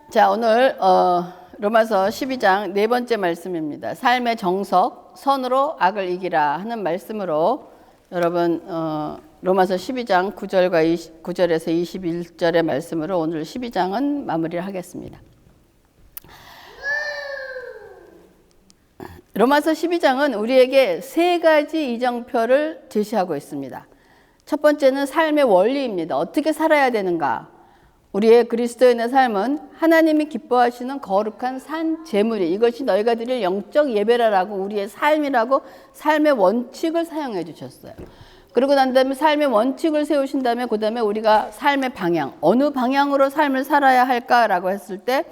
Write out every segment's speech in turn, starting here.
자, 오늘 로마서 12장 네 번째 말씀입니다. 삶의 정석, 선으로 악을 이기라 하는 말씀으로 여러분 로마서 12장 9절에서 21절의 말씀으로 오늘 12장은 마무리를 하겠습니다. 로마서 12장은 우리에게 세 가지 이정표를 제시하고 있습니다. 첫 번째는 삶의 원리입니다. 어떻게 살아야 되는가? 우리의 그리스도인의 삶은 하나님이 기뻐하시는 거룩한 산 제물이 이것이 너희가 드릴 영적 예배라라고 우리의 삶이라고 삶의 원칙을 사용해 주셨어요. 그리고 난 다음에 삶의 원칙을 세우신 다음에 그 다음에 우리가 삶의 방향, 어느 방향으로 삶을 살아야 할까라고 했을 때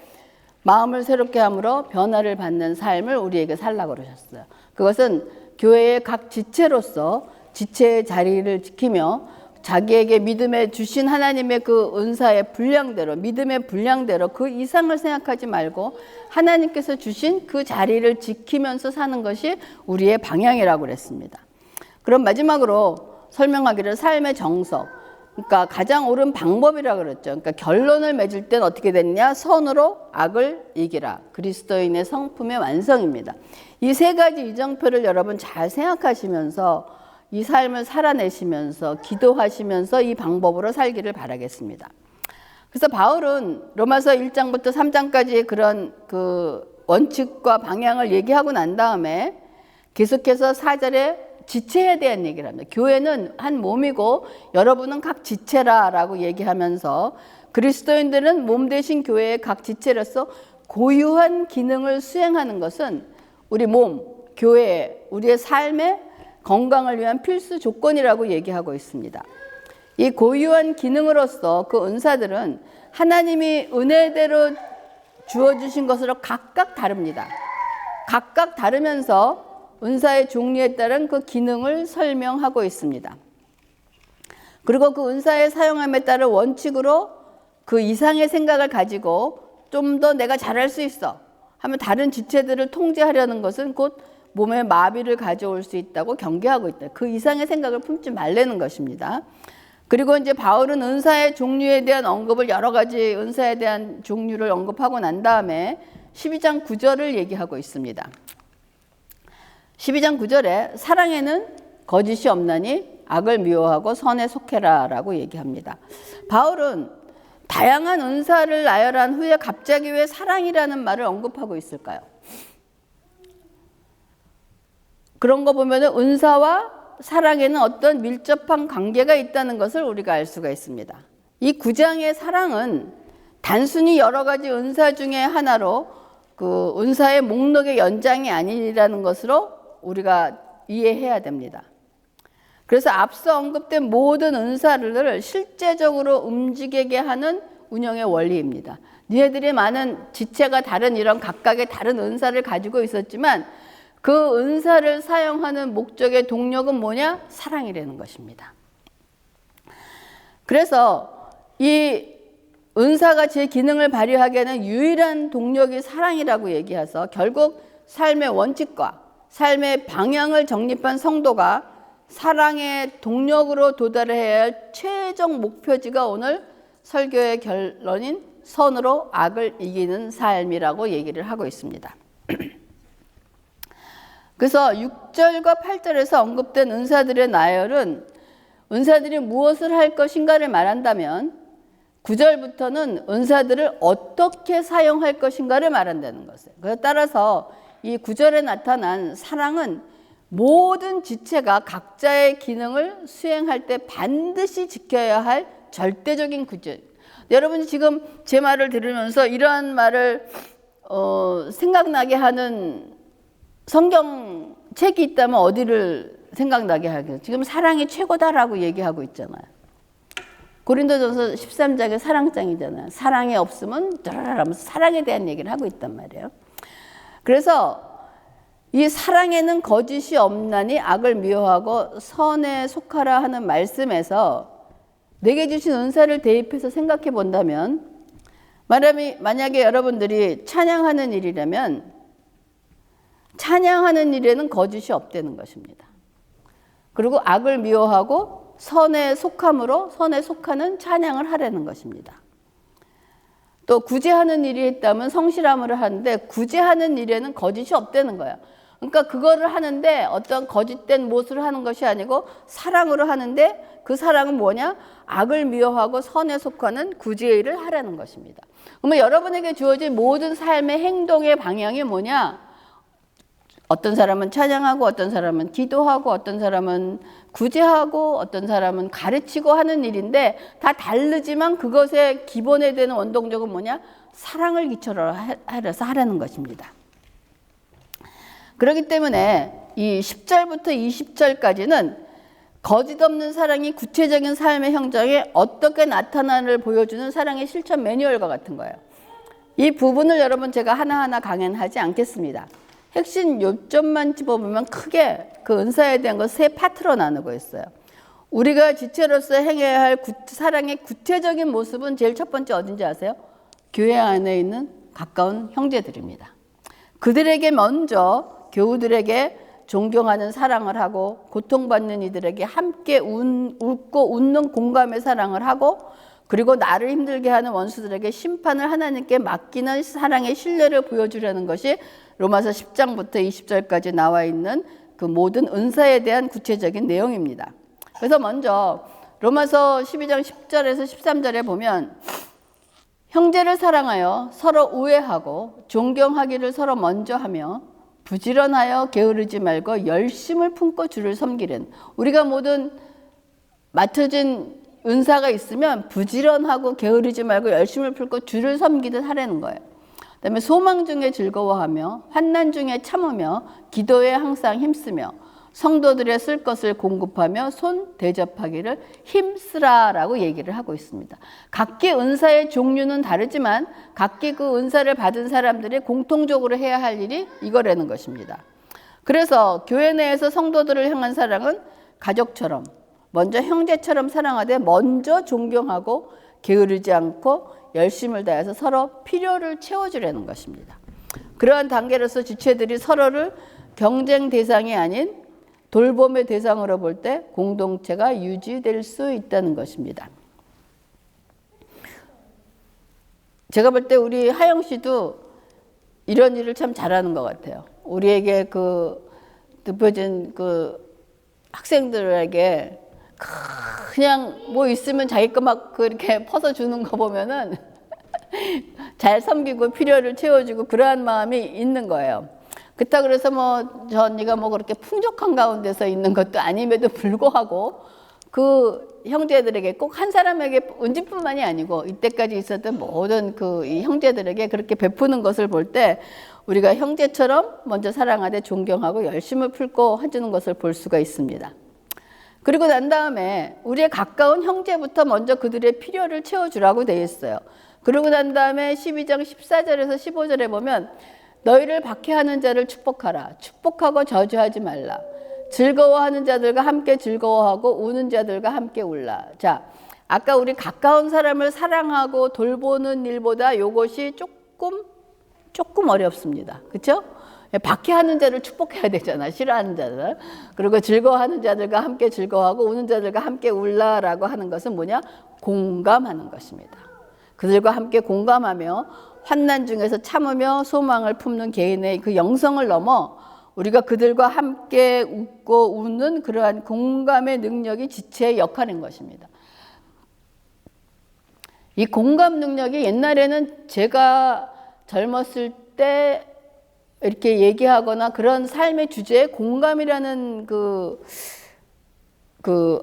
마음을 새롭게 함으로 변화를 받는 삶을 우리에게 살라고 그러셨어요. 그것은 교회의 각 지체로서 지체의 자리를 지키며 자기에게 믿음에 주신 하나님의 그 은사의 분량대로, 믿음의 분량대로 그 이상을 생각하지 말고 하나님께서 주신 그 자리를 지키면서 사는 것이 우리의 방향이라고 그랬습니다. 그럼 마지막으로 설명하기를 삶의 정석, 그러니까 가장 옳은 방법이라고 그랬죠. 그러니까 결론을 맺을 땐 어떻게 됐냐? 선으로 악을 이기라. 그리스도인의 성품의 완성입니다. 이 세 가지 이정표를 여러분 잘 생각하시면서 이 삶을 살아내시면서 기도하시면서 이 방법으로 살기를 바라겠습니다. 그래서 바울은 로마서 1장부터 3장까지의 그런 그 원칙과 방향을 얘기하고 난 다음에 계속해서 4절에 지체에 대한 얘기를 합니다. 교회는 한 몸이고 여러분은 각 지체라라고 얘기하면서 그리스도인들은 몸 대신 교회의 각 지체로서 고유한 기능을 수행하는 것은 우리 몸, 교회, 우리의 삶의 건강을 위한 필수 조건이라고 얘기하고 있습니다. 이 고유한 기능으로서 그 은사들은 하나님이 은혜대로 주어주신 것으로 각각 다릅니다. 각각 다르면서 은사의 종류에 따른 그 기능을 설명하고 있습니다. 그리고 그 은사의 사용함에 따른 원칙으로 그 이상의 생각을 가지고 좀 더 내가 잘할 수 있어 하면 다른 지체들을 통제하려는 것은 곧 몸에 마비를 가져올 수 있다고 경계하고 있다. 그 이상의 생각을 품지 말라는 것입니다. 그리고 이제 바울은 은사의 종류에 대한 언급을 여러 가지 은사에 대한 종류를 언급하고 난 다음에 12장 9절을 얘기하고 있습니다. 12장 9절에 사랑에는 거짓이 없나니 악을 미워하고 선에 속해라 라고 얘기합니다. 바울은 다양한 은사를 나열한 후에 갑자기 왜 사랑이라는 말을 언급하고 있을까요? 그런 거 보면은 은사와 사랑에는 어떤 밀접한 관계가 있다는 것을 우리가 알 수가 있습니다. 이 9장의 사랑은 단순히 여러 가지 은사 중에 하나로 그 은사의 목록의 연장이 아니라는 것으로 우리가 이해해야 됩니다. 그래서 앞서 언급된 모든 은사를 실제적으로 움직이게 하는 운영의 원리입니다. 너희들이 많은 지체가 다른 이런 각각의 다른 은사를 가지고 있었지만 그 은사를 사용하는 목적의 동력은 뭐냐? 사랑이라는 것입니다. 그래서 이 은사가 제 기능을 발휘하게 하는 유일한 동력이 사랑이라고 얘기해서 결국 삶의 원칙과 삶의 방향을 정립한 성도가 사랑의 동력으로 도달해야 할 최종 목표지가 오늘 설교의 결론인 선으로 악을 이기는 삶이라고 얘기를 하고 있습니다. 그래서 6절과 8절에서 언급된 은사들의 나열은 은사들이 무엇을 할 것인가를 말한다면 9절부터는 은사들을 어떻게 사용할 것인가를 말한다는 것이에요. 그래서 따라서 이 9절에 나타난 사랑은 모든 지체가 각자의 기능을 수행할 때 반드시 지켜야 할 절대적인 구절. 여러분이 지금 제 말을 들으면서 이러한 말을 생각나게 하는 성경책이 있다면 어디를 생각나게 하겠어요? 지금 사랑이 최고다라고 얘기하고 있잖아요. 고린도전서 13장의 사랑장이잖아요. 사랑이 없으면 하면서 사랑에 대한 얘기를 하고 있단 말이에요. 그래서 이 사랑에는 거짓이 없나니 악을 미워하고 선에 속하라 하는 말씀에서 내게 주신 은사를 대입해서 생각해 본다면 만약에 여러분들이 찬양하는 일이라면 찬양하는 일에는 거짓이 없다는 것입니다. 그리고 악을 미워하고 선에 속함으로 선에 속하는 찬양을 하라는 것입니다. 또 구제하는 일이 있다면 성실함으로 하는데 구제하는 일에는 거짓이 없다는 거예요. 그러니까 그거를 하는데 어떤 거짓된 모습을 하는 것이 아니고 사랑으로 하는데 그 사랑은 뭐냐? 악을 미워하고 선에 속하는 구제의 일을 하라는 것입니다. 그러면 여러분에게 주어진 모든 삶의 행동의 방향이 뭐냐? 어떤 사람은 찬양하고 어떤 사람은 기도하고 어떤 사람은 구제하고 어떤 사람은 가르치고 하는 일인데 다 다르지만 그것의 기본에 되는 원동력은 뭐냐? 사랑을 기초로 하려서 하라는 것입니다. 그렇기 때문에 이 10절부터 20절까지는 거짓 없는 사랑이 구체적인 삶의 형정에 어떻게 나타나를 보여주는 사랑의 실천 매뉴얼과 같은 거예요. 이 부분을 여러분 제가 하나하나 강연하지 않겠습니다. 핵심 요점만 짚어보면 크게 그 은사에 대한 걸 세 파트로 나누고 있어요. 우리가 지체로서 행해야 할 사랑의 구체적인 모습은 제일 첫 번째 어딘지 아세요? 교회 안에 있는 가까운 형제들입니다. 그들에게 먼저 교우들에게 존경하는 사랑을 하고 고통받는 이들에게 함께 웃고 웃는 공감의 사랑을 하고 그리고 나를 힘들게 하는 원수들에게 심판을 하나님께 맡기는 사랑의 신뢰를 보여주려는 것이 로마서 10장부터 20절까지 나와 있는 그 모든 은사에 대한 구체적인 내용입니다. 그래서 먼저 로마서 12장 10절에서 13절에 보면 형제를 사랑하여 서로 우애하고 존경하기를 서로 먼저 하며 부지런하여 게으르지 말고 열심을 품고 주를 섬기는, 우리가 모든 맡겨진 은사가 있으면 부지런하고 게으르지 말고 열심을 품고 주를 섬기듯 하라는 거예요. 그다음에 소망 중에 즐거워하며 환난 중에 참으며 기도에 항상 힘쓰며 성도들의 쓸 것을 공급하며 손 대접하기를 힘쓰라라고 얘기를 하고 있습니다. 각기 은사의 종류는 다르지만 각기 그 은사를 받은 사람들이 공통적으로 해야 할 일이 이거라는 것입니다. 그래서 교회 내에서 성도들을 향한 사랑은 가족처럼 먼저 형제처럼 사랑하되 먼저 존경하고 게으르지 않고 열심을 다해서 서로 필요를 채워주려는 것입니다. 그러한 단계로서 지체들이 서로를 경쟁 대상이 아닌 돌봄의 대상으로 볼 때 공동체가 유지될 수 있다는 것입니다. 제가 볼 때 우리 하영 씨도 이런 일을 참 잘하는 것 같아요. 우리에게 그 늪어진 그 학생들에게 그냥 뭐 있으면 자기 거 막 그렇게 퍼서 주는 거 보면은 잘 섬기고 필요를 채워주고 그러한 마음이 있는 거예요. 그렇다 그래서 뭐 저 언니가 뭐 그렇게 풍족한 가운데서 있는 것도 아님에도 불구하고 그 형제들에게 꼭 한 사람에게 은지뿐만이 아니고 이때까지 있었던 모든 그 이 형제들에게 그렇게 베푸는 것을 볼 때 우리가 형제처럼 먼저 사랑하되 존경하고 열심을 품고 해주는 것을 볼 수가 있습니다. 그리고 난 다음에 우리의 가까운 형제부터 먼저 그들의 필요를 채워주라고 되어 있어요. 그러고 난 다음에 12장 14절에서 15절에 보면 너희를 박해하는 자를 축복하라. 축복하고 저주하지 말라. 즐거워하는 자들과 함께 즐거워하고 우는 자들과 함께 울라. 자, 아까 우리 가까운 사람을 사랑하고 돌보는 일보다 이것이 조금 어렵습니다. 그렇죠? 박해하는 자를 축복해야 되잖아. 싫어하는 자들. 그리고 즐거워하는 자들과 함께 즐거워하고 우는 자들과 함께 울라라고 하는 것은 뭐냐? 공감하는 것입니다. 그들과 함께 공감하며 환난 중에서 참으며 소망을 품는 개인의 그 영성을 넘어 우리가 그들과 함께 웃고 웃는 그러한 공감의 능력이 지체의 역할인 것입니다. 이 공감 능력이 옛날에는 제가 젊었을 때 이렇게 얘기하거나 그런 삶의 주제에 공감이라는 그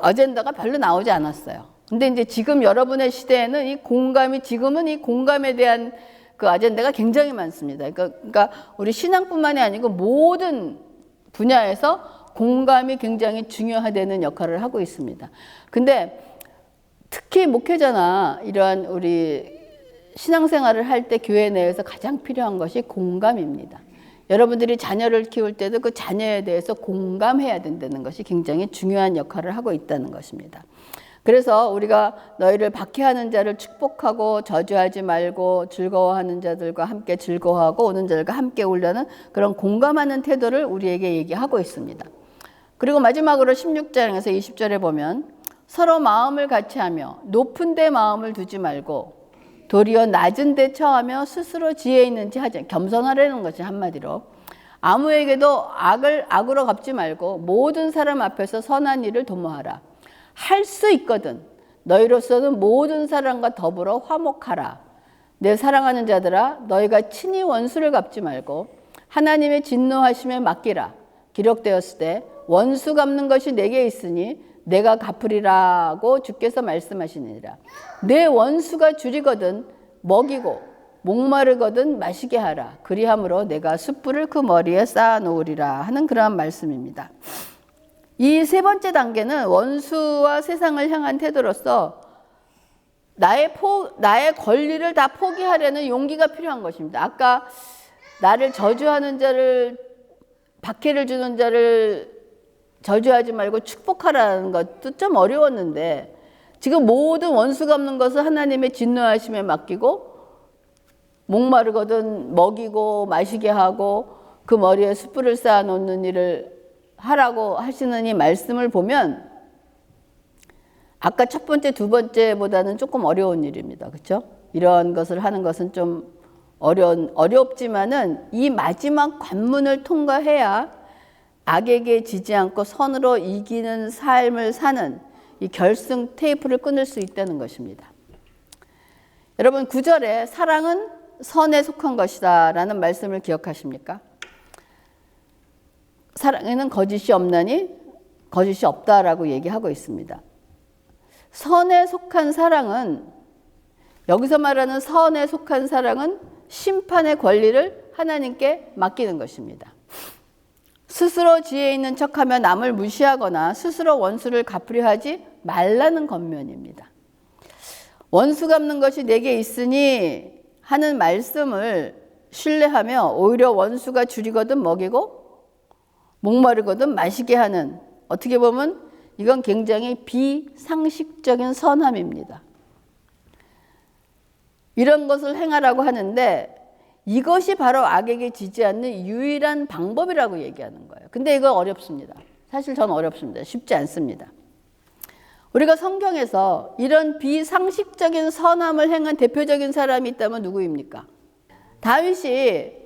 어젠다가 별로 나오지 않았어요. 근데 이제 지금 여러분의 시대에는 이 공감이, 지금은 이 공감에 대한 그 아젠다가 굉장히 많습니다. 그러니까 우리 신앙뿐만이 아니고 모든 분야에서 공감이 굉장히 중요하다는 역할을 하고 있습니다. 근데 특히 목회자나 이러한 우리 신앙생활을 할 때 교회 내에서 가장 필요한 것이 공감입니다. 여러분들이 자녀를 키울 때도 그 자녀에 대해서 공감해야 된다는 것이 굉장히 중요한 역할을 하고 있다는 것입니다. 그래서 우리가 너희를 박해하는 자를 축복하고 저주하지 말고 즐거워하는 자들과 함께 즐거워하고 우는 자들과 함께 울려는 그런 공감하는 태도를 우리에게 얘기하고 있습니다. 그리고 마지막으로 16장에서 20절에 보면 서로 마음을 같이 하며 높은 데 마음을 두지 말고 도리어 낮은 데 처하며 스스로 지혜 있는지 하지. 겸손하라는 것이 한마디로. 아무에게도 악으로 갚지 말고 모든 사람 앞에서 선한 일을 도모하라. 할 수 있거든. 너희로서는 모든 사람과 더불어 화목하라. 내 사랑하는 자들아, 너희가 친히 원수를 갚지 말고 하나님의 진노하심에 맡기라. 기록되었을 때 원수 갚는 것이 내게 있으니 내가 갚으리라고 주께서 말씀하시니라. 내 원수가 줄이거든 먹이고 목마르거든 마시게 하라. 그리함으로 내가 숯불을 그 머리에 쌓아 놓으리라 하는 그러한 말씀입니다. 이 세 번째 단계는 원수와 세상을 향한 태도로서 나의 권리를 다 포기하려는 용기가 필요한 것입니다. 아까 나를 저주하는 자를, 박해를 주는 자를 저주하지 말고 축복하라는 것도 좀 어려웠는데, 지금 모든 원수 갚는 것을 하나님의 진노하심에 맡기고 목마르거든 먹이고 마시게 하고 그 머리에 숯불을 쌓아 놓는 일을 하라고 하시는 이 말씀을 보면 아까 첫 번째, 두 번째보다는 조금 어려운 일입니다. 그렇죠? 이런 것을 하는 것은 좀 어렵지만은 이 마지막 관문을 통과해야 악에게 지지 않고 선으로 이기는 삶을 사는 이 결승 테이프를 끊을 수 있다는 것입니다. 여러분 9절에 사랑은 선에 속한 것이다 라는 말씀을 기억하십니까? 사랑에는 거짓이 없나니 거짓이 없다라고 얘기하고 있습니다. 선에 속한 사랑은, 여기서 말하는 선에 속한 사랑은 심판의 권리를 하나님께 맡기는 것입니다. 스스로 지혜 있는 척하며 남을 무시하거나 스스로 원수를 갚으려 하지 말라는 권면입니다. 원수 갚는 것이 내게 있으니 하는 말씀을 신뢰하며 오히려 원수가 줄이거든 먹이고 목마르거든 마시게 하는, 어떻게 보면 이건 굉장히 비상식적인 선함입니다. 이런 것을 행하라고 하는데 이것이 바로 악에게 지지 않는 유일한 방법이라고 얘기하는 거예요. 근데 이거 어렵습니다. 사실 저는 어렵습니다. 쉽지 않습니다. 우리가 성경에서 이런 비상식적인 선함을 행한 대표적인 사람이 있다면 누구입니까? 다윗이,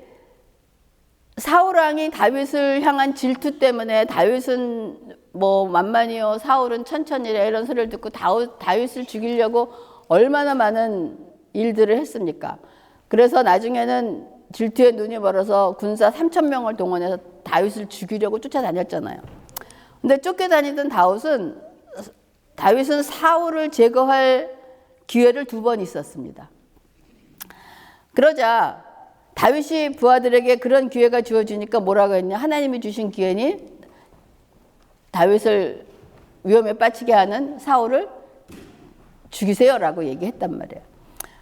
사울왕이 다윗을 향한 질투 때문에 다윗은 뭐 만만이요 사울은 천천히래 이런 소리를 듣고 다윗을 죽이려고 얼마나 많은 일들을 했습니까? 그래서 나중에는 질투에 눈이 멀어서 군사 3,000명을 동원해서 다윗을 죽이려고 쫓아다녔잖아요. 근데 쫓겨다니던 다윗은 사울을 제거할 기회를 2번 있었습니다. 그러자 다윗이 부하들에게 그런 기회가 주어지니까 뭐라고 했냐? 하나님이 주신 기회니 다윗을 위험에 빠지게 하는 사울을 죽이세요라고 얘기했단 말이에요.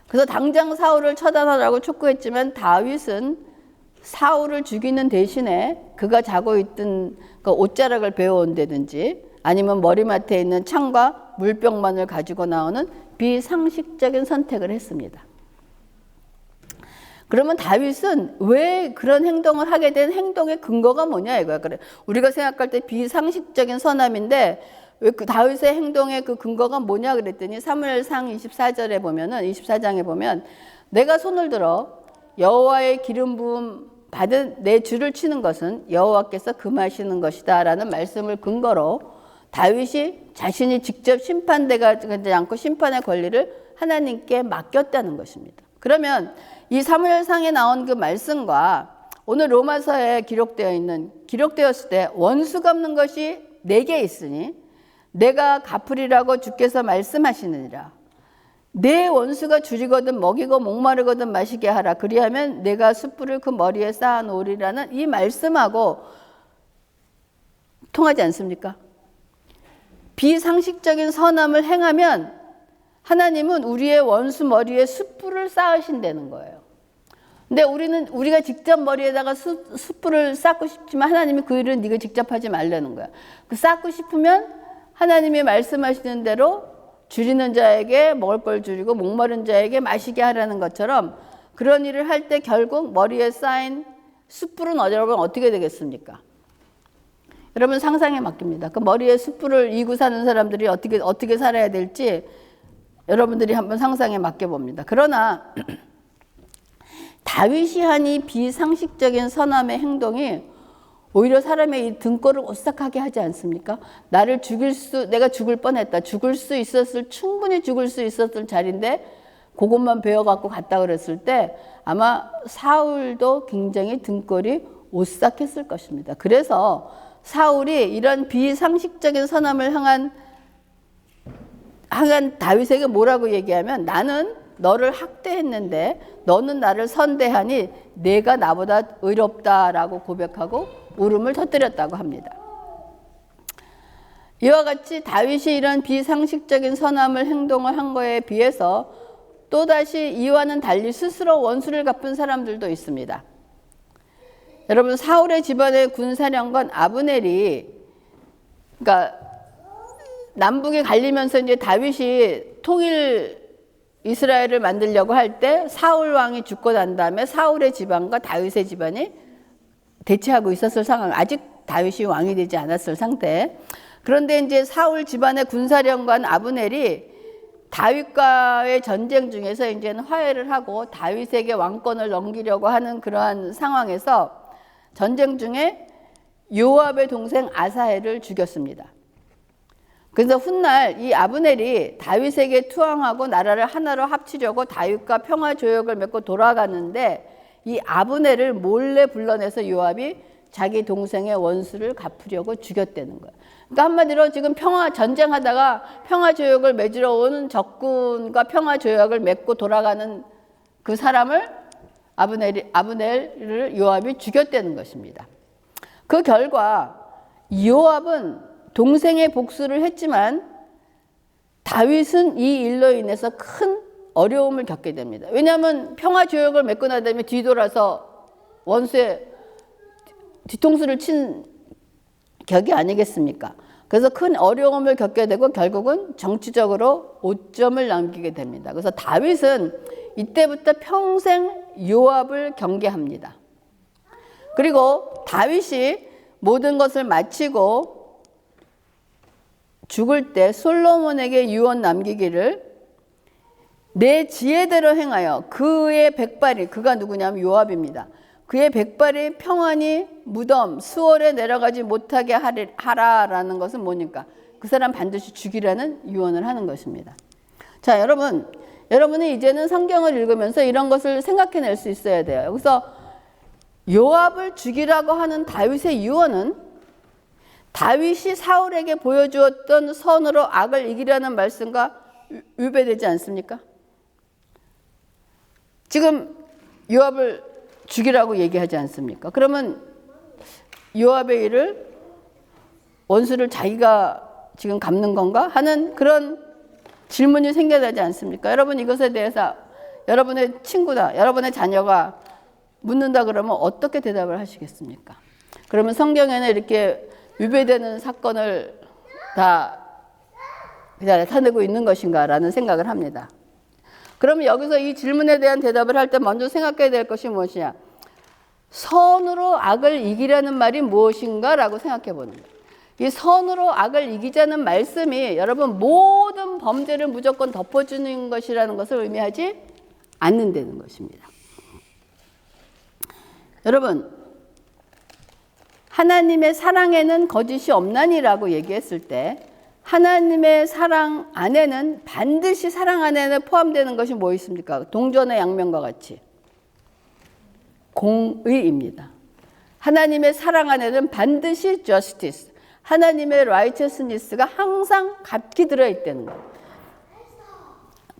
그래서 당장 사울을 처단하라고 촉구했지만 다윗은 사울을 죽이는 대신에 그가 자고 있던 그 옷자락을 베어온다든지 아니면 머리맡에 있는 창과 물병만을 가지고 나오는 비상식적인 선택을 했습니다. 그러면 다윗은 왜 그런 행동을 하게 된 행동의 근거가 뭐냐 이거야. 그래. 우리가 생각할 때 비상식적인 선함인데 왜 그 다윗의 행동의 그 근거가 뭐냐 그랬더니 사무엘상 24절에 보면은 24장에 보면 내가 손을 들어 여호와의 기름 부음 받은 내 주를 치는 것은 여호와께서 금하시는 것이다라는 말씀을 근거로 다윗이 자신이 직접 심판되지 않고 심판의 권리를 하나님께 맡겼다는 것입니다. 그러면 이 사무엘상에 나온 그 말씀과 오늘 로마서에 기록되었을 때 원수 갚는 것이 내게 있으니 내가 갚으리라고 주께서 말씀하시느니라. 내 원수가 줄이거든 먹이고 목마르거든 마시게 하라. 그리하면 내가 숯불을 그 머리에 쌓아 놓으리라는 이 말씀하고 통하지 않습니까? 비상식적인 선함을 행하면 하나님은 우리의 원수 머리에 숯불을 쌓으신다는 거예요. 근데 우리가 직접 머리에다가 숯불을 쌓고 싶지만 하나님이 그 일은 네가 직접 하지 말라는 거야. 그 쌓고 싶으면 하나님이 말씀하시는 대로 줄이는 자에게 먹을 걸 줄이고 목마른 자에게 마시게 하라는 것처럼 그런 일을 할 때 결국 머리에 쌓인 숯불은 여러분 어떻게 되겠습니까? 여러분 상상에 맡깁니다. 그 머리에 숯불을 이고 사는 사람들이 어떻게 살아야 될지 여러분들이 한번 상상에 맡겨봅니다. 그러나 다윗이 한 이 비상식적인 선함의 행동이 오히려 사람의 이 등골을 오싹하게 하지 않습니까? 내가 죽을 뻔했다. 충분히 죽을 수 있었을 자리인데 그것만 배워갖고 갔다 그랬을 때 아마 사울도 굉장히 등골이 오싹했을 것입니다. 그래서 사울이 이런 비상식적인 선함을 향한 다윗에게 뭐라고 얘기하면 나는 너를 학대했는데 너는 나를 선대하니 내가 나보다 의롭다라고 고백하고 울음을 터뜨렸다고 합니다. 이와 같이 다윗이 이런 비상식적인 선함을 행동을 한 거에 비해서 또다시 이와는 달리 스스로 원수를 갚은 사람들도 있습니다. 여러분, 사울의 집안의 군사령관 아브넬이, 그러니까 남북이 갈리면서 이제 다윗이 통일 이스라엘을 만들려고 할 때 사울 왕이 죽고 난 다음에 사울의 집안과 다윗의 집안이 대치하고 있었을 상황, 아직 다윗이 왕이 되지 않았을 상태. 그런데 이제 사울 집안의 군사령관 아브넬이 다윗과의 전쟁 중에서 이제는 화해를 하고 다윗에게 왕권을 넘기려고 하는 그러한 상황에서 전쟁 중에 요압의 동생 아사헬을 죽였습니다. 그래서 훗날 이 아브넬이 다윗에게 투항하고 나라를 하나로 합치려고 다윗과 평화 조약을 맺고 돌아가는데 이 아브넬을 몰래 불러내서 요압이 자기 동생의 원수를 갚으려고 죽였다는 거예요. 그러니까 한마디로 지금 전쟁하다가 평화 조약을 맺으러 온 적군과 평화 조약을 맺고 돌아가는 그 사람을 아브넬을 요압이 죽였다는 것입니다. 그 결과 요압은 동생의 복수를 했지만 다윗은 이 일로 인해서 큰 어려움을 겪게 됩니다. 왜냐하면 평화 조약을 맺고 난 다음에 뒤돌아서 원수의 뒤통수를 친 격이 아니겠습니까? 그래서 큰 어려움을 겪게 되고 결국은 정치적으로 오점을 남기게 됩니다. 그래서 다윗은 이때부터 평생 요압을 경계합니다. 그리고 다윗이 모든 것을 마치고 죽을 때 솔로몬에게 유언 남기기를 내 지혜대로 행하여 그의 백발이, 그가 누구냐면 요압입니다. 그의 백발이 평안히 무덤 수월에 내려가지 못하게 하라라는 것은 뭐니까 그 사람 반드시 죽이라는 유언을 하는 것입니다. 자, 여러분은 이제는 성경을 읽으면서 이런 것을 생각해낼 수 있어야 돼요. 여기서 요압을 죽이라고 하는 다윗의 유언은 다윗이 사울에게 보여주었던 선으로 악을 이기라는 말씀과 위배되지 않습니까? 지금 요압을 죽이라고 얘기하지 않습니까? 그러면 요압의 일을 원수를 자기가 지금 갚는 건가 하는 그런 질문이 생겨야 되지 않습니까? 여러분, 이것에 대해서 여러분의 친구다, 여러분의 자녀가 묻는다 그러면 어떻게 대답을 하시겠습니까? 그러면 성경에는 이렇게 위배되는 사건을 다 나타내고 있는 것인가라는 생각을 합니다. 그러면 여기서 이 질문에 대한 대답을 할 때 먼저 생각해야 될 것이 무엇이냐? 선으로 악을 이기라는 말이 무엇인가라고 생각해 보는 거예요. 이 선으로 악을 이기자는 말씀이 여러분 모든 범죄를 무조건 덮어주는 것이라는 것을 의미하지 않는다는 것입니다. 여러분, 하나님의 사랑에는 거짓이 없나니라고 얘기했을 때 하나님의 사랑 안에는 반드시 사랑 안에는 포함되는 것이 뭐 있습니까? 동전의 양면과 같이 공의입니다. 하나님의 사랑 안에는 반드시 justice, 하나님의 righteousness가 항상 같이 들어있다는 거예요.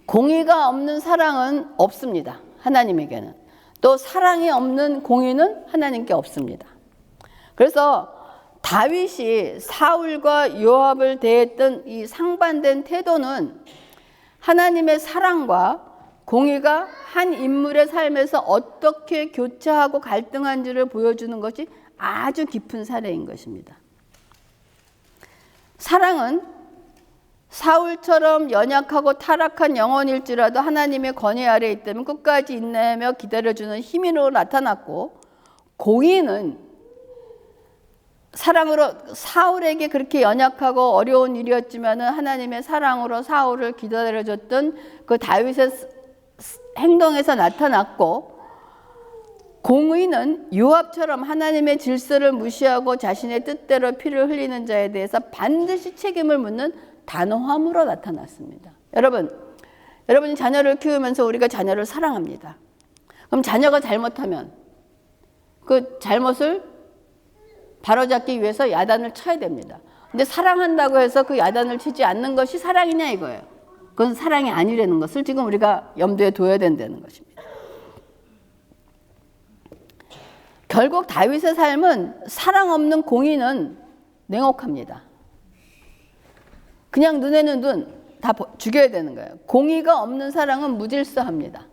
공의가 없는 사랑은 없습니다. 하나님에게는. 또 사랑이 없는 공의는 하나님께 없습니다. 그래서 다윗이 사울과 요압을 대했던 이 상반된 태도는 하나님의 사랑과 공의가 한 인물의 삶에서 어떻게 교차하고 갈등한지를 보여주는 것이 아주 깊은 사례인 것입니다. 사랑은 사울처럼 연약하고 타락한 영혼일지라도 하나님의 권위 아래에 있다면 끝까지 인내하며 기다려주는 힘으로 나타났고, 공의는 사랑으로 사울에게 그렇게 연약하고 어려운 일이었지만은 하나님의 사랑으로 사울을 기다려줬던 그 다윗의 행동에서 나타났고, 공의는 요압처럼 하나님의 질서를 무시하고 자신의 뜻대로 피를 흘리는 자에 대해서 반드시 책임을 묻는 단호함으로 나타났습니다. 여러분이 자녀를 키우면서 우리가 자녀를 사랑합니다. 그럼 자녀가 잘못하면 그 잘못을 바로잡기 위해서 야단을 쳐야 됩니다. 근데 사랑한다고 해서 그 야단을 치지 않는 것이 사랑이냐 이거예요. 그건 사랑이 아니라는 것을 지금 우리가 염두에 둬야 된다는 것입니다. 결국 다윗의 삶은 사랑 없는 공의는 냉혹합니다. 그냥 눈에는 눈 다 죽여야 되는 거예요. 공의가 없는 사랑은 무질서합니다.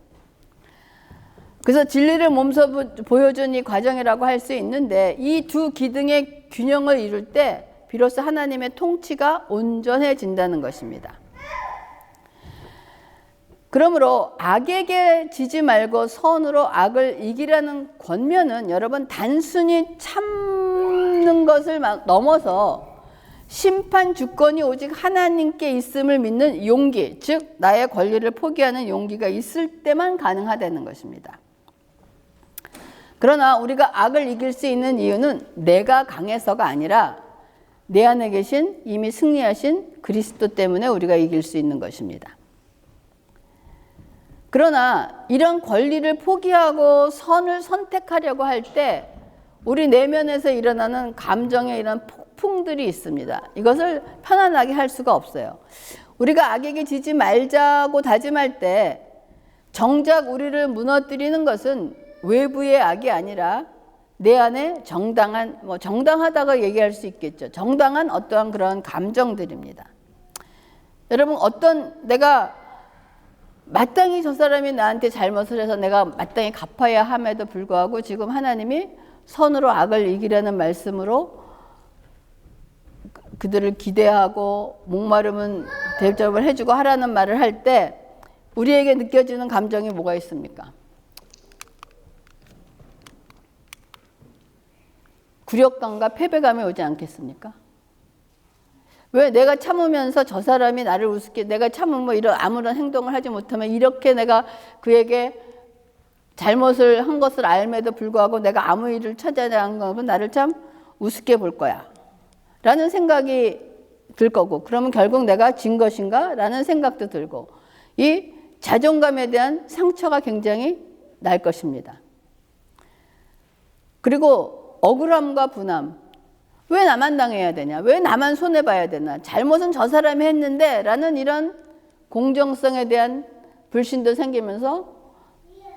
그래서 진리를 몸소 보여준 이 과정이라고 할 수 있는데, 이 두 기둥의 균형을 이룰 때 비로소 하나님의 통치가 온전해진다는 것입니다. 그러므로 악에게 지지 말고 선으로 악을 이기라는 권면은 여러분 단순히 참는 것을 넘어서 심판 주권이 오직 하나님께 있음을 믿는 용기, 즉 나의 권리를 포기하는 용기가 있을 때만 가능하다는 것입니다. 그러나 우리가 악을 이길 수 있는 이유는 내가 강해서가 아니라 내 안에 계신 이미 승리하신 그리스도 때문에 우리가 이길 수 있는 것입니다. 그러나 이런 권리를 포기하고 선을 선택하려고 할 때 우리 내면에서 일어나는 감정의 이런 폭풍들이 있습니다. 이것을 편안하게 할 수가 없어요. 우리가 악에게 지지 말자고 다짐할 때 정작 우리를 무너뜨리는 것은 외부의 악이 아니라 내 안에 정당하다고 얘기할 수 있겠죠. 정당한 어떠한 그런 감정들입니다. 여러분, 내가 마땅히 저 사람이 나한테 잘못을 해서 내가 마땅히 갚아야 함에도 불구하고 지금 하나님이 선으로 악을 이기라는 말씀으로 그들을 기대하고 목마르면 대접을 해주고 하라는 말을 할 때 우리에게 느껴지는 감정이 뭐가 있습니까? 굴욕감과 패배감이 오지 않겠습니까? 왜 내가 참으면서 저 사람이 나를 우습게, 내가 참으면 이런 아무런 행동을 하지 못하면 이렇게 내가 그에게 잘못을 한 것을 알매도 불구하고 내가 아무 일을 찾아야 한 거면 나를 참 우습게 볼 거야 라는 생각이 들 거고, 그러면 결국 내가 진 것인가 라는 생각도 들고, 이 자존감에 대한 상처가 굉장히 날 것입니다. 그리고 억울함과 분함, 왜 나만 당해야 되냐, 왜 나만 손해봐야 되나, 잘못은 저 사람이 했는데 라는 이런 공정성에 대한 불신도 생기면서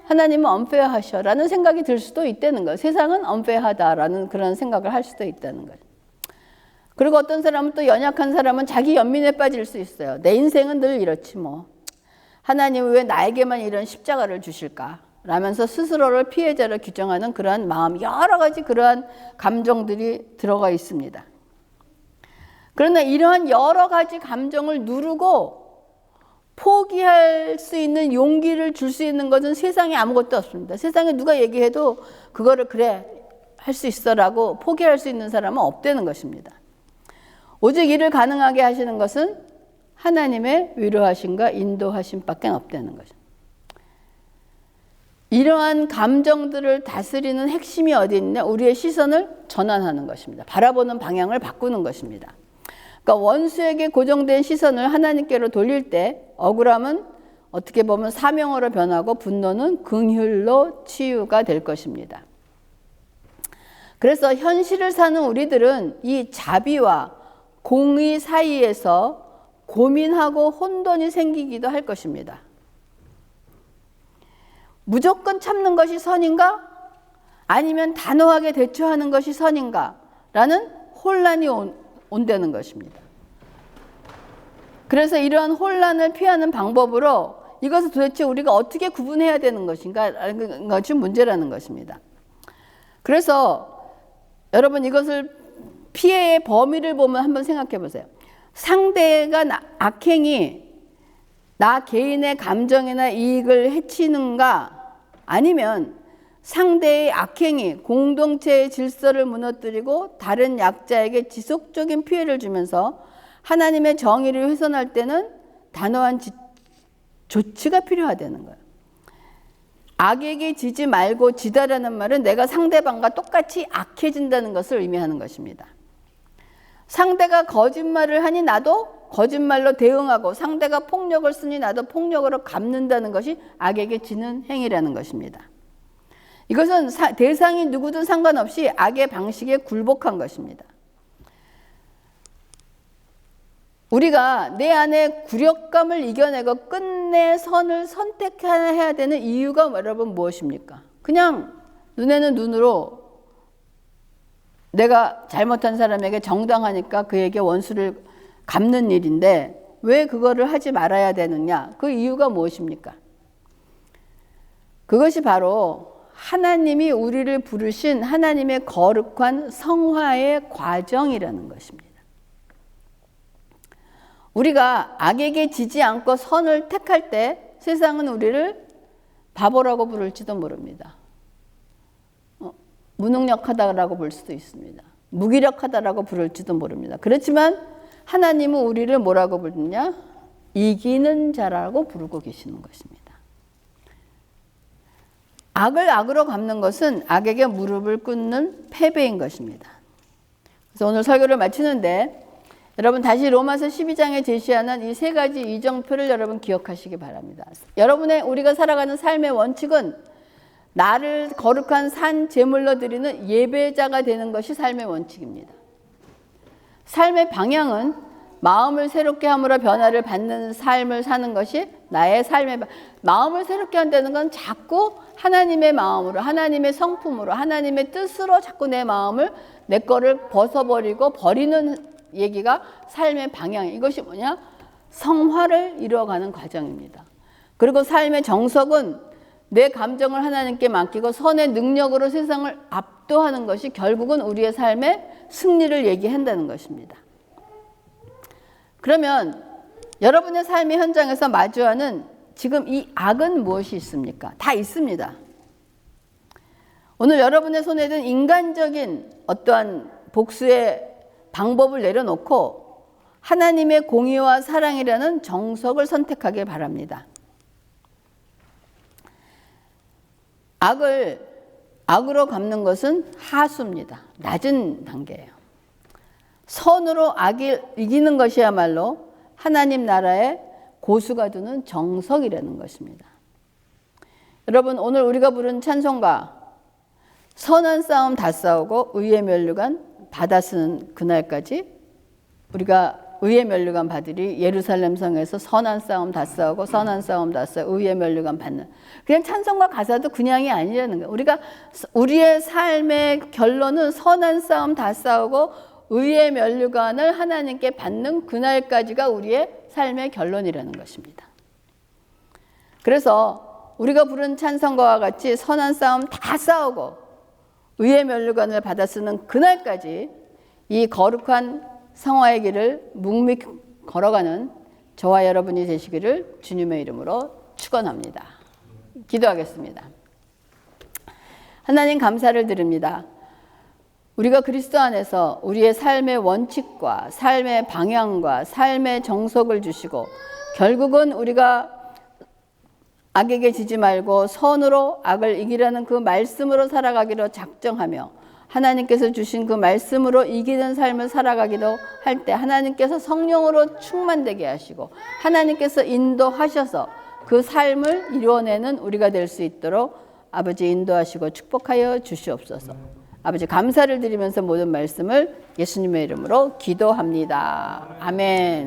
하나님은 unfair하셔 라는 생각이 들 수도 있다는 거예요. 세상은 unfair하다라는 그런 생각을 할 수도 있다는 거예요. 그리고 어떤 사람은, 또 연약한 사람은 자기 연민에 빠질 수 있어요. 내 인생은 늘 이렇지 뭐, 하나님은 왜 나에게만 이런 십자가를 주실까 라면서 스스로를 피해자로 규정하는 그러한 마음, 여러 가지 그러한 감정들이 들어가 있습니다. 그러나 이러한 여러 가지 감정을 누르고 포기할 수 있는 용기를 줄 수 있는 것은 세상에 아무것도 없습니다. 세상에 누가 얘기해도 그거를 그래 할 수 있어라고 포기할 수 있는 사람은 없다는 것입니다. 오직 이를 가능하게 하시는 것은 하나님의 위로하심과 인도하심밖에 없다는 거죠. 이러한 감정들을 다스리는 핵심이 어디 있냐? 우리의 시선을 전환하는 것입니다. 바라보는 방향을 바꾸는 것입니다. 그러니까 원수에게 고정된 시선을 하나님께로 돌릴 때 억울함은 어떻게 보면 사명으로 변하고 분노는 긍휼로 치유가 될 것입니다. 그래서 현실을 사는 우리들은 이 자비와 공의 사이에서 고민하고 혼돈이 생기기도 할 것입니다. 무조건 참는 것이 선인가? 아니면 단호하게 대처하는 것이 선인가? 라는 혼란이 온다는 것입니다. 그래서 이러한 혼란을 피하는 방법으로 이것을 도대체 우리가 어떻게 구분해야 되는 것인가? 라는 것이 문제라는 것입니다. 그래서 여러분, 이것을 피해의 범위를 보면 한번 생각해 보세요. 상대가 악행이 나 개인의 감정이나 이익을 해치는가, 아니면 상대의 악행이 공동체의 질서를 무너뜨리고 다른 약자에게 지속적인 피해를 주면서 하나님의 정의를 훼손할 때는 단호한 조치가 필요하다는 거예요. 악에게 지지 말고 지다라는 말은 내가 상대방과 똑같이 악해진다는 것을 의미하는 것입니다. 상대가 거짓말을 하니 나도 거짓말로 대응하고, 상대가 폭력을 쓰니 나도 폭력으로 갚는다는 것이 악에게 지는 행위라는 것입니다. 이것은 대상이 누구든 상관없이 악의 방식에 굴복한 것입니다. 우리가 내 안에 굴욕감을 이겨내고 끝내 선을 선택해야 되는 이유가 여러분 무엇입니까? 그냥 눈에는 눈으로 내가 잘못한 사람에게 정당하니까 그에게 원수를 갚는 일인데 왜 그거를 하지 말아야 되느냐? 그 이유가 무엇입니까? 그것이 바로 하나님이 우리를 부르신 하나님의 거룩한 성화의 과정이라는 것입니다. 우리가 악에게 지지 않고 선을 택할 때 세상은 우리를 바보라고 부를지도 모릅니다. 무능력하다라고 볼 수도 있습니다. 무기력하다라고 부를지도 모릅니다. 그렇지만 하나님은 우리를 뭐라고 부르냐? 이기는 자라고 부르고 계시는 것입니다. 악을 악으로 갚는 것은 악에게 무릎을 꿇는 패배인 것입니다. 그래서 오늘 설교를 마치는데 여러분 다시 로마서 12장에 제시하는 이 세 가지 이정표를 여러분 기억하시기 바랍니다. 여러분의 우리가 살아가는 삶의 원칙은 나를 거룩한 산 제물로 드리는 예배자가 되는 것이 삶의 원칙입니다. 삶의 방향은 마음을 새롭게 함으로 변화를 받는 삶을 사는 것이 나의 삶의 마음을 새롭게 한다는 건 자꾸 하나님의 마음으로, 하나님의 성품으로, 하나님의 뜻으로 자꾸 내 마음을 내 거를 벗어버리고 버리는 얘기가 삶의 방향. 이것이 뭐냐? 성화를 이루어가는 과정입니다. 그리고 삶의 정석은 내 감정을 하나님께 맡기고 선의 능력으로 세상을 압도하는 것이 결국은 우리의 삶의 승리를 얘기한다는 것입니다. 그러면 여러분의 삶의 현장에서 마주하는 지금 이 악은 무엇이 있습니까? 다 있습니다. 오늘 여러분의 손에 든 인간적인 어떠한 복수의 방법을 내려놓고 하나님의 공의와 사랑이라는 정석을 선택하길 바랍니다. 악을 악으로 갚는 것은 하수입니다. 낮은 단계예요. 선으로 악을 이기는 것이야말로 하나님 나라의 고수가 두는 정석이라는 것입니다. 여러분 오늘 우리가 부른 찬송가 선한 싸움 다 싸우고 의의 면류관 받아 쓰는 그날까지 우리가 의의 면류관 받으리 예루살렘 성에서 선한 싸움 다 싸우고 선한 싸움 다 싸우고 의의 면류관 받는 그냥 찬송가 가사도 그냥이 아니라는 거예요. 우리가 우리의 삶의 결론은 선한 싸움 다 싸우고 의의 면류관을 하나님께 받는 그날까지가 우리의 삶의 결론이라는 것입니다. 그래서 우리가 부른 찬송가와 같이 선한 싸움 다 싸우고 의의 면류관을 받아 쓰는 그날까지 이 거룩한 성화의 길을 묵묵히 걸어가는 저와 여러분이 되시기를 주님의 이름으로 축원합니다. 기도하겠습니다. 하나님 감사를 드립니다. 우리가 그리스도 안에서 우리의 삶의 원칙과 삶의 방향과 삶의 정석을 주시고 결국은 우리가 악에게 지지 말고 선으로 악을 이기라는 그 말씀으로 살아가기로 작정하며 하나님께서 주신 그 말씀으로 이기는 삶을 살아가기도 할 때 하나님께서 성령으로 충만되게 하시고 하나님께서 인도하셔서 그 삶을 이루어내는 우리가 될 수 있도록 아버지 인도하시고 축복하여 주시옵소서. 아버지 감사를 드리면서 모든 말씀을 예수님의 이름으로 기도합니다. 아멘.